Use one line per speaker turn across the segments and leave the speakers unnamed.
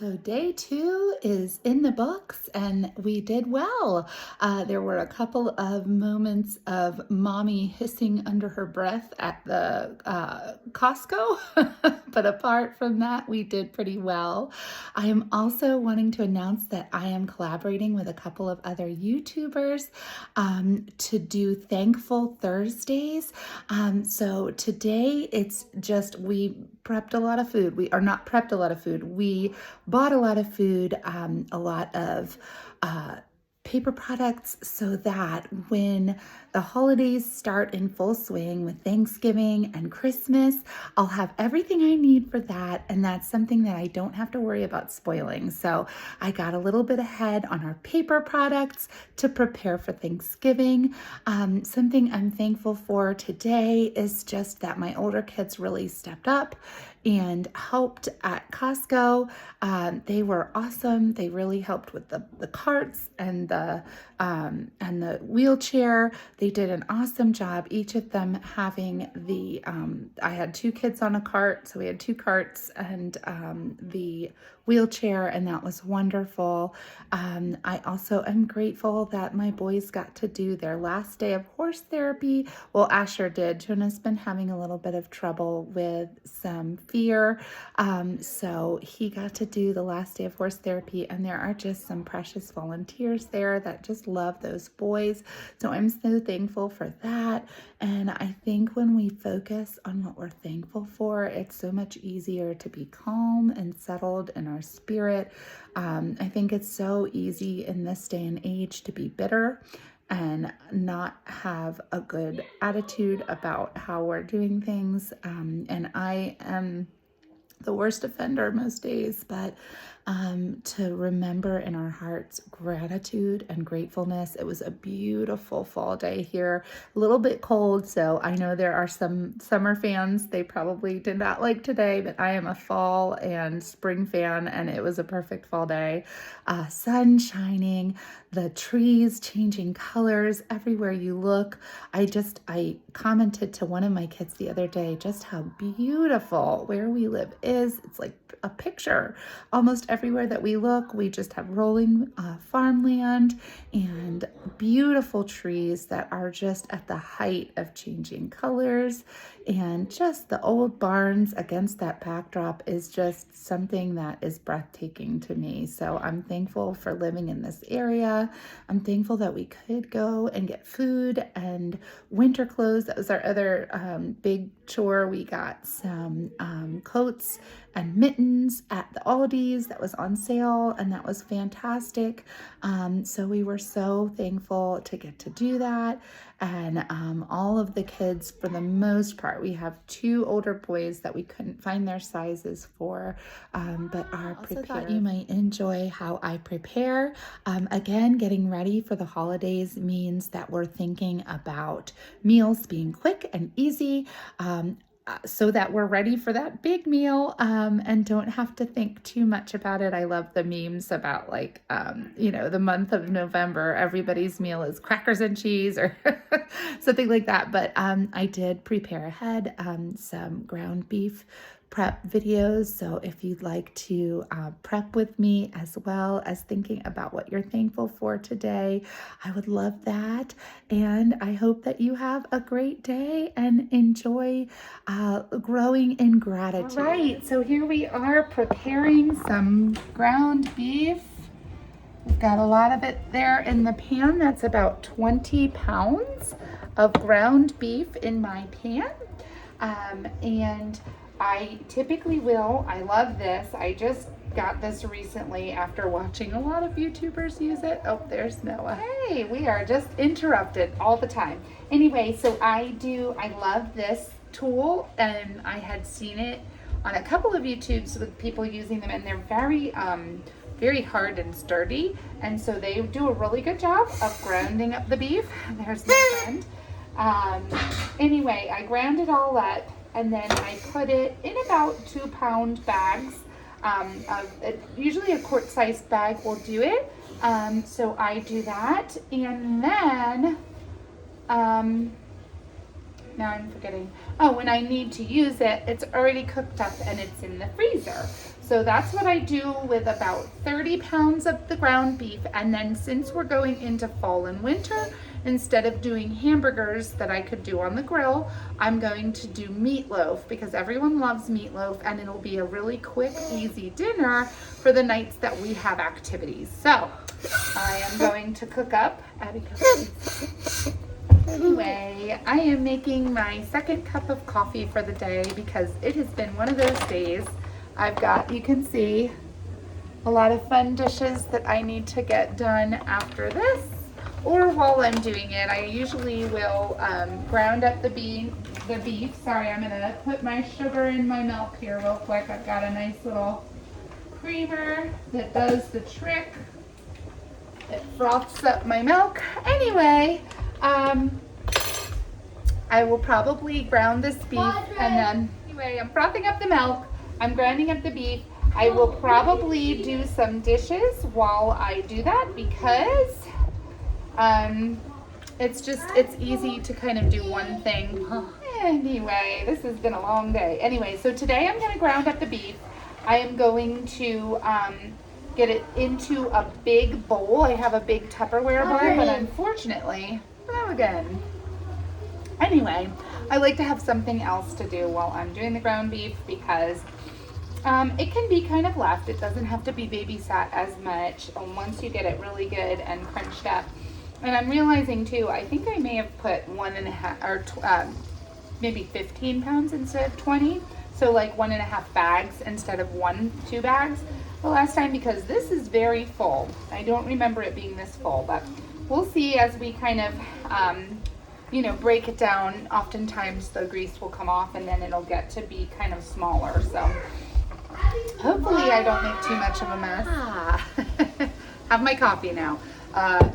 So day 2 is in the books and we did well. There were a couple of moments of mommy hissing under her breath at the Costco, but apart from that, we did pretty well. I am also wanting to announce that I am collaborating with a couple of other YouTubers to do Thankful Thursdays. So today it's just, we prepped a lot of food. We are not prepped a lot of food. We bought a lot of food, a lot of paper products, so that when the holidays start in full swing with Thanksgiving and Christmas, I'll have everything I need for that, and that's something that I don't have to worry about spoiling. So I got a little bit ahead on our paper products to prepare for Thanksgiving. Something I'm thankful for today is just that my older kids really stepped up and helped at Costco. They were awesome. They really helped with the carts and the wheelchair. They did an awesome job. Each of them having the I had 2 kids on a cart, so we had 2 carts and the wheelchair, and that was wonderful. I also am grateful that my boys got to do their last day of horse therapy. Well, Asher did. Jonah's been having a little bit of trouble with some fear, so he got to do the last day of horse therapy, and there are just some precious volunteers there that just love those boys. So I'm so thankful for that. And I think when we focus on what we're thankful for, it's so much easier to be calm and settled in our spirit. I think it's so easy in this day and age to be bitter and not have a good attitude about how we're doing things. And I am the worst offender most days, but to remember in our hearts gratitude and gratefulness. It was a beautiful fall day here, a little bit cold, so I know there are some summer fans. They probably did not like today, but I am a fall and spring fan, and it was a perfect fall day. Sun shining, the trees changing colors everywhere you look. I commented to one of my kids the other day just how beautiful where we live is. It's like a picture. Almost everywhere that we look, we just have rolling farmland and beautiful trees that are just at the height of changing colors. And just the old barns against that backdrop is just something that is breathtaking to me. So I'm thankful for living in this area. I'm thankful that we could go and get food and winter clothes. That was our other big chore. We got some coats and mittens at the Aldi's that was on sale, and that was fantastic. So we were so thankful to get to do that. And all of the kids, for the most part, we have 2 older boys that we couldn't find their sizes for, but are prepared. I also thought you might enjoy how I prepare. Again, getting ready for the holidays means that we're thinking about meals being quick and easy, so that we're ready for that big meal, and don't have to think too much about it. I love the memes about the month of November, everybody's meal is crackers and cheese or something like that. But I did prepare ahead some ground beef prep videos. So if you'd like to prep with me as well as thinking about what you're thankful for today, I would love that. And I hope that you have a great day and enjoy growing in gratitude. All right, so here we are preparing some ground beef. We've got a lot of it there in the pan. That's about 20 pounds of ground beef in my pan. And I typically will. I love this. I just got this recently after watching a lot of YouTubers use it. Oh, there's Noah. Hey, we are just interrupted all the time. Anyway, so I love this tool, and I had seen it on a couple of YouTubes with people using them, and they're very hard and sturdy, and so they do a really good job of grounding up the beef. There's my friend. Anyway, I ground it all up, and then I put it in about 2-pound bags. Usually a quart-sized bag will do it. So I do that, and then now I'm forgetting. Oh, when I need to use it, it's already cooked up and it's in the freezer. So that's what I do with about 30 pounds of the ground beef. And then since we're going into fall and winter, instead of doing hamburgers that I could do on the grill, I'm going to do meatloaf because everyone loves meatloaf, and it'll be a really quick, easy dinner for the nights that we have activities. So I am going to cook up. Abby, anyway, I am making my second cup of coffee for the day because it has been one of those days. I've got, you can see, a lot of fun dishes that I need to get done after this, or while I'm doing it. I usually will ground up the beef. Sorry, I'm gonna put my sugar in my milk here real quick. I've got a nice little creamer that does the trick. It froths up my milk. Anyway, I will probably ground this beef and then, anyway, I'm frothing up the milk. I'm grinding up the beef. I will probably do some dishes while I do that because it's easy to kind of do one thing. Anyway, this has been a long day. Anyway, so today I'm going to ground up the beef. I am going to get it into a big bowl. I have a big Tupperware bowl, but unfortunately, hello again. Anyway, I like to have something else to do while I'm doing the ground beef because it can be kind of left. It doesn't have to be babysat as much once you get it really good and crunched up. And I'm realizing too, I think I may have put 1.5 or maybe 15 pounds instead of 20. So like 1.5 bags instead of 2 bags the last time, because this is very full. I don't remember it being this full, but we'll see as we kind of, you know, break it down. Oftentimes the grease will come off and then it'll get to be kind of smaller. So hopefully I don't make too much of a mess. Have my coffee now.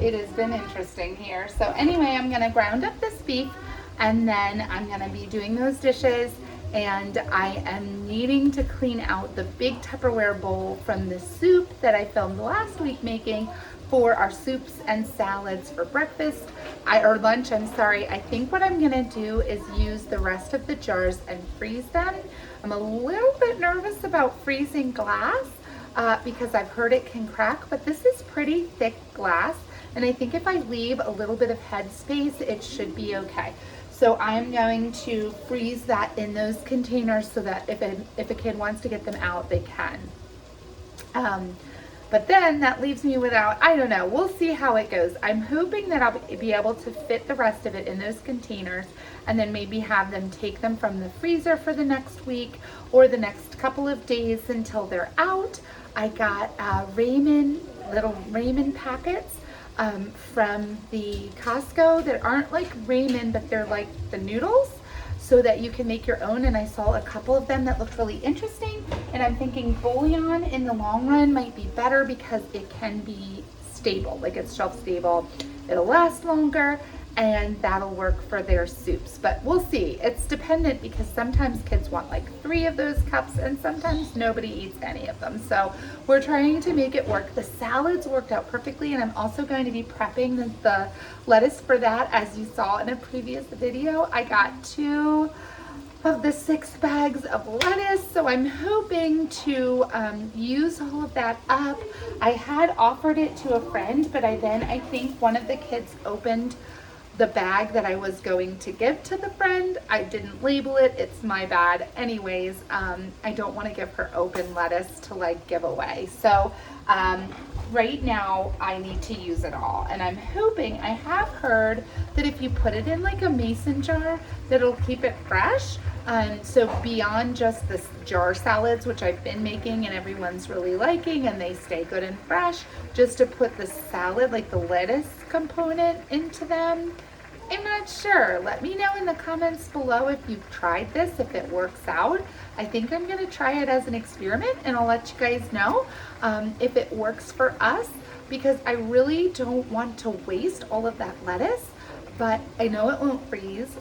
It has been interesting here. So anyway, I'm gonna ground up this beef and then I'm gonna be doing those dishes, and I am needing to clean out the big Tupperware bowl from the soup that I filmed last week making for our soups and salads for breakfast, or lunch, I'm sorry. I think what I'm gonna do is use the rest of the jars and freeze them. I'm a little bit nervous about freezing glass because I've heard it can crack, but this is pretty thick glass, and I think if I leave a little bit of head space, it should be okay. So I'm going to freeze that in those containers so that if a kid wants to get them out, they can. But then that leaves me without, I don't know, we'll see how it goes. I'm hoping that I'll be able to fit the rest of it in those containers and then maybe have them take them from the freezer for the next week or the next couple of days until they're out. I got little Ramen packets from the Costco that aren't like ramen, but they're like the noodles, so that you can make your own. And I saw a couple of them that looked really interesting, and I'm thinking bouillon in the long run might be better because it can be stable, like it's shelf stable, it'll last longer, and that'll work for their soups. But we'll see. It's dependent because sometimes kids want like 3 of those cups and sometimes nobody eats any of them. So we're trying to make it work. The salads worked out perfectly, and I'm also going to be prepping the lettuce for that. As you saw in a previous video, I got 2 of the 6 bags of lettuce, so I'm hoping to use all of that up. I had offered it to a friend, but I think one of the kids opened the bag that I was going to give to the friend. I didn't label it. It's my bad. Anyways, I don't want to give her open lettuce to like give away. So right now I need to use it all. And I'm hoping, I have heard that if you put it in like a mason jar, that it'll keep it fresh. So beyond just the jar salads, which I've been making and everyone's really liking and they stay good and fresh, just to put the salad, like the lettuce component into them. I'm not sure. Let me know in the comments below if you've tried this, if it works out. I think I'm going to try it as an experiment, and I'll let you guys know if it works for us, because I really don't want to waste all of that lettuce, but I know it won't freeze.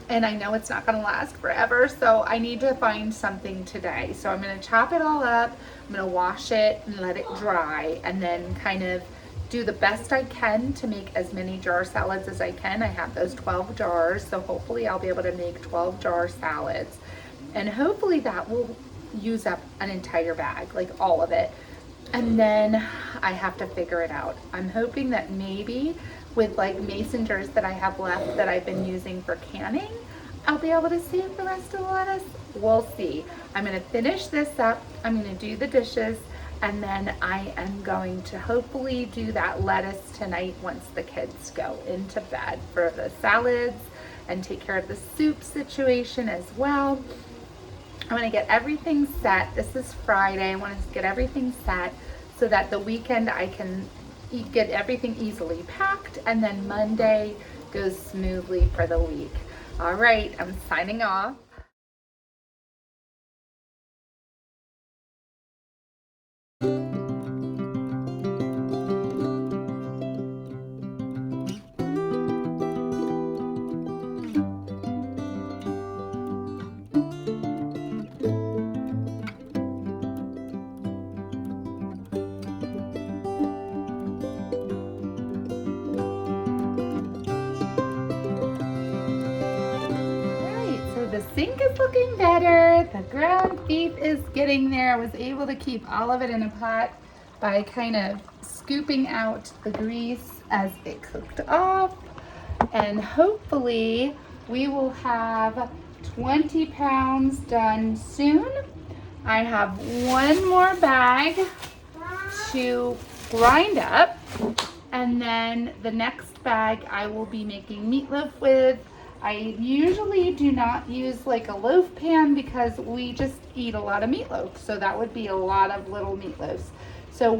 And I know it's not gonna last forever, so I need to find something today. So I'm gonna chop it all up, I'm gonna wash it and let it dry, and then kind of do the best I can to make as many jar salads as I can. I have those 12 jars, so hopefully I'll be able to make 12 jar salads. And hopefully that will use up an entire bag, like all of it. And then I have to figure it out. I'm hoping that maybe with like mason jars that I have left that I've been using for canning, I'll be able to save the rest of the lettuce. We'll see. I'm gonna finish this up. I'm gonna do the dishes, and then I am going to hopefully do that lettuce tonight once the kids go into bed for the salads and take care of the soup situation as well. I want to get everything set. This is Friday. I want to get everything set so that the weekend I can get everything easily packed, and then Monday goes smoothly for the week. All right, I'm signing off. The sink is looking better. The ground beef is getting there. I was able to keep all of it in a pot by kind of scooping out the grease as it cooked off. And hopefully we will have 20 pounds done soon. I have one more bag to grind up, and then the next bag I will be making meatloaf with. I usually do not use like a loaf pan because we just eat a lot of meatloaf. So that would be a lot of little meatloaves. So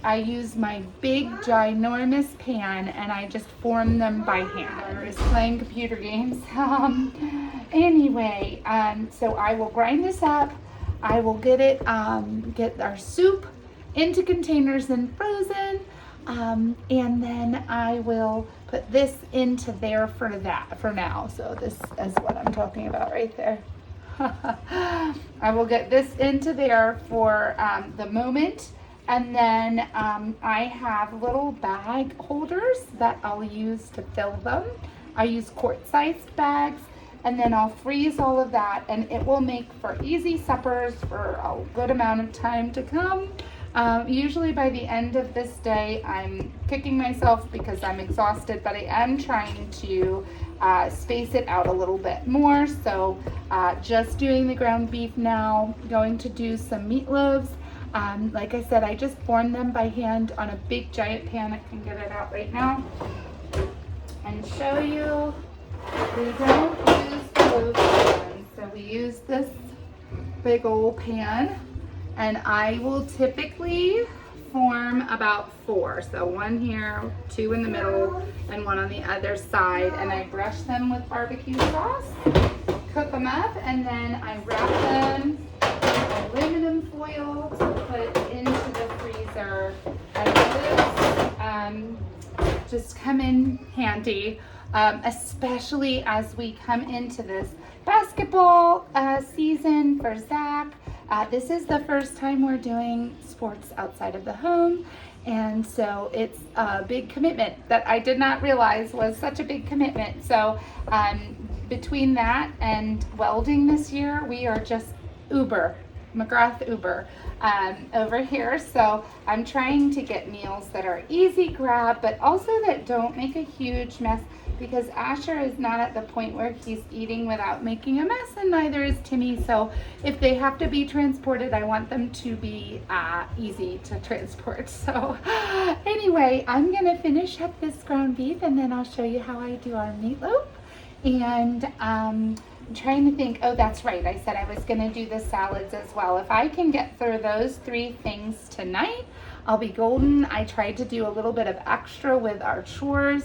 I use my big ginormous pan and I just form them by hand. Just playing computer games. Anyway, so I will grind this up. I will get it, get our soup into containers and frozen. And then I will put this into there for now. So this is what I'm talking about right there. I will get this into there for the moment. And then I have little bag holders that I'll use to fill them. I use quart-sized bags, and then I'll freeze all of that, and it will make for easy suppers for a good amount of time to come. Usually by the end of this day, I'm kicking myself because I'm exhausted, but I am trying to space it out a little bit more. So just doing the ground beef now, going to do some meatloaves. Like I said, I just formed them by hand on a big giant pan. I can get it out right now and show you. We don't use the loaf pan, so we use this big old pan. And I will typically form about 4. So 1 here, 2 in the middle, and 1 on the other side. And I brush them with barbecue sauce, cook them up, and then I wrap them in aluminum foil to put into the freezer. And those just come in handy, especially as we come into this basketball season for Zach. This is the first time we're doing sports outside of the home, and so it's a big commitment that I did not realize was such a big commitment. So between that and welding this year, we are just McGrath Uber over here. So I'm trying to get meals that are easy grab, but also that don't make a huge mess, because Asher is not at the point where he's eating without making a mess, and neither is Timmy. So if they have to be transported, I want them to be easy to transport. So anyway, I'm gonna finish up this ground beef, and then I'll show you how I do our meatloaf. And I'm trying to think, oh, that's right, I said I was gonna do the salads as well. If I can get through those 3 things tonight, I'll be golden. I tried to do a little bit of extra with our chores.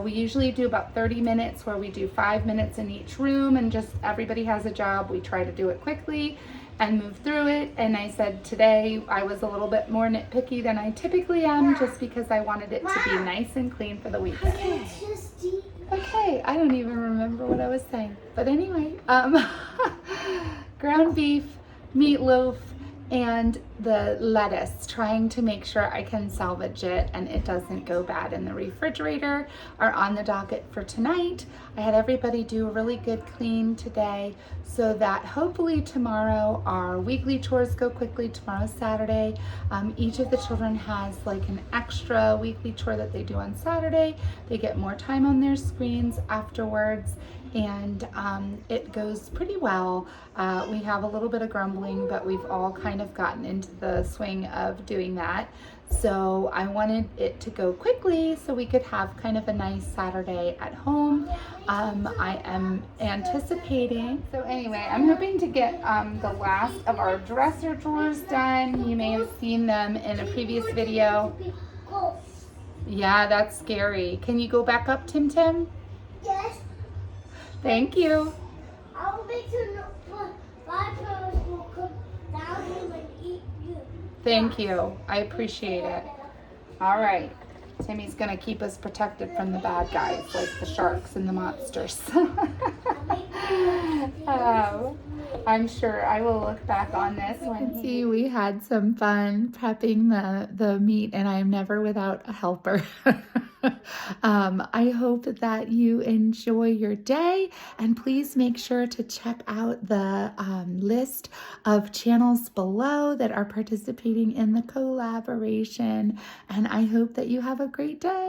We usually do about 30 minutes where we do 5 minutes in each room, and just everybody has a job. We try to do it quickly and move through it. And I said today I was a little bit more nitpicky than I typically am, just because I wanted it to be nice and clean for the weekend. Okay, I don't even remember what I was saying. But anyway, ground beef, meatloaf, and the lettuce, trying to make sure I can salvage it and it doesn't go bad in the refrigerator, are on the docket for tonight. I had everybody do a really good clean today so that hopefully tomorrow our weekly chores go quickly. Tomorrow's Saturday. Each of the children has like an extra weekly chore that they do on Saturday. They get more time on their screens afterwards, and it goes pretty well. We have a little bit of grumbling, but we've all kind of gotten into the swing of doing that. So I wanted it to go quickly so we could have kind of a nice Saturday at home. I am anticipating, so anyway, I'm hoping to get the last of our dresser drawers done. You may have seen them in a previous video. Yeah, that's scary. Can you go back up, Tim Tim?
Yes.
Thank you.
I will make sure my parents will come down here and eat you.
Thank you. I appreciate it. All right. Timmy's going to keep us protected from the bad guys, like the sharks and the monsters. I'm sure I will look back on this one. See, we had some fun prepping the meat, and I am never without a helper. I hope that you enjoy your day, and please make sure to check out the list of channels below that are participating in the collaboration, and I hope that you have a great day.